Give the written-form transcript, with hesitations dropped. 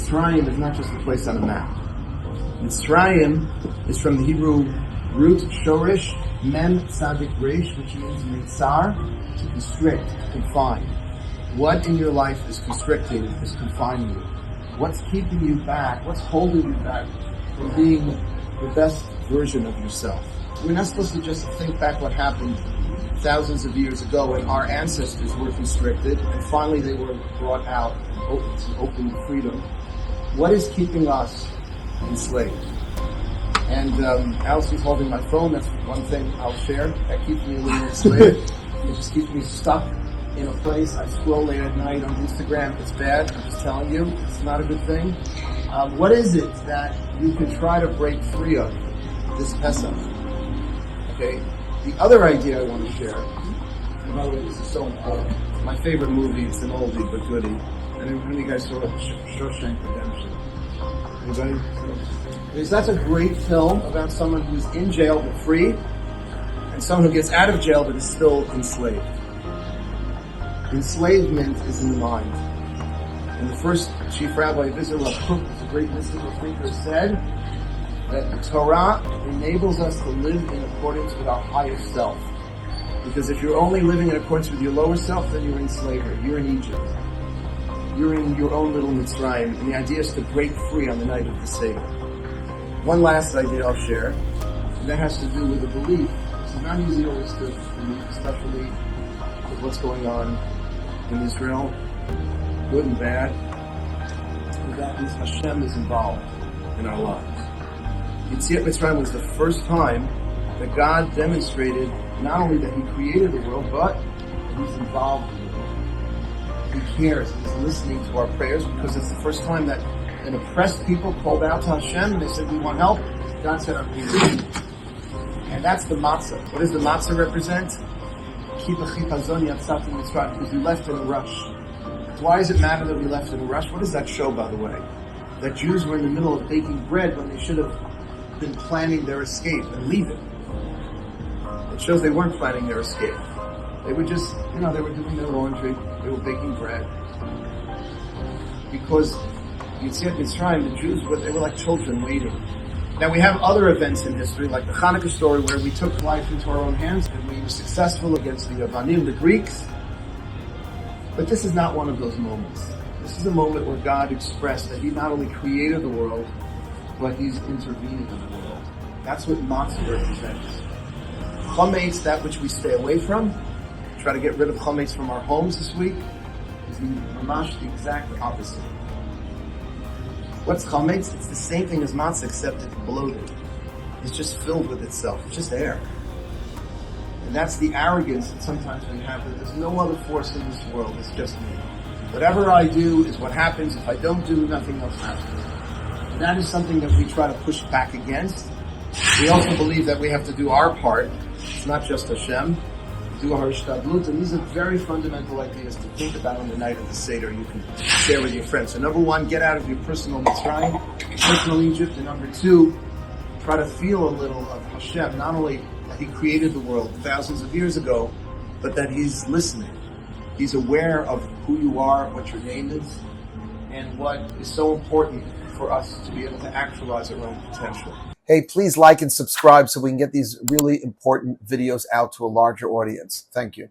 Mitzrayim is not just a place on a map. Mitzrayim is from the Hebrew root shorish mem tzadik resh, which means mitzar, to constrict, to confine. What in your life is constricting, is confining you? What's keeping you back? What's holding you back from being the best version of yourself? We're not supposed to just think back what happened thousands of years ago when our ancestors were constricted and finally they were brought out to open freedom. What is keeping us enslaved? And Allison's holding my phone. That's one thing I'll share. That keeps me a little enslaved. It just keeps me stuck in a place. I scroll late at night on Instagram. It's bad. I'm just telling you. It's not a good thing. What is it that you can try to break free of this Pesach? Okay. The other idea I want to share, and by the way, this is so important. My favorite movie, it's an oldie but goodie. And when you guys saw Shawshank Redemption. Anybody? Because that's a great film about someone who's in jail but free, and someone who gets out of jail but is still enslaved. Enslavement is in the mind. And the first chief rabbi of Israel, Kook, a great mystical thinker, said that the Torah enables us to live in accordance with our higher self. Because if you're only living in accordance with your lower self, then you're in slavery. You're in Egypt. You're in your own little Mitzrayim. And the idea is to break free on the night of the Seder. One last idea I'll share, and that has to do with a belief. This is not easy always to believe, especially with what's going on in Israel, good and bad. That is, Hashem is involved in our lives. Yetziat Mitzrayim was the first time that God demonstrated not only that He created the world, but that He's involved in the world. He cares. He's listening to our prayers because it's the first time that an oppressed people called out to Hashem and they said, "We want help." God said, "I'm here." And that's the matzah. What does the matzah represent? Because we left in a rush. Why does it matter that we left in a rush? What does that show, by the way? That Jews were in the middle of baking bread when they should have been planning their escape and leaving. It shows they weren't planning their escape. They were just, they were doing their laundry, they were baking bread. Because Yetziat Mitzrayim, the Jews, they were like children waiting. Now we have other events in history, like the Hanukkah story, where we took life into our own hands and we were successful against the Yavanim, the Greeks. But this is not one of those moments. This is a moment where God expressed that He not only created the world, but He's intervening in the world. That's what matzah represents. Chametz, that which we stay away from, try to get rid of chametz from our homes this week, is mamash the exact opposite. What's chametz? It's the same thing as matzah, except it's bloated. It's just filled with itself. It's just air. And that's the arrogance that sometimes we have, that there's no other force in this world, it's just me. Whatever I do is what happens. If I don't do, nothing else happens. And that is something that we try to push back against. We also believe that we have to do our part. It's not just Hashem. Do our ishtadlut. And these are very fundamental ideas to think about on the night of the Seder. You can share with your friends. So number one, get out of your personal Mitzrayim, personal Egypt. And number two, try to feel a little of Hashem. Not only that He created the world thousands of years ago, but that He's listening. He's aware of who you are, what your name is, and what is so important for us to be able to actualize our own potential. Hey, please like and subscribe so we can get these really important videos out to a larger audience. Thank you.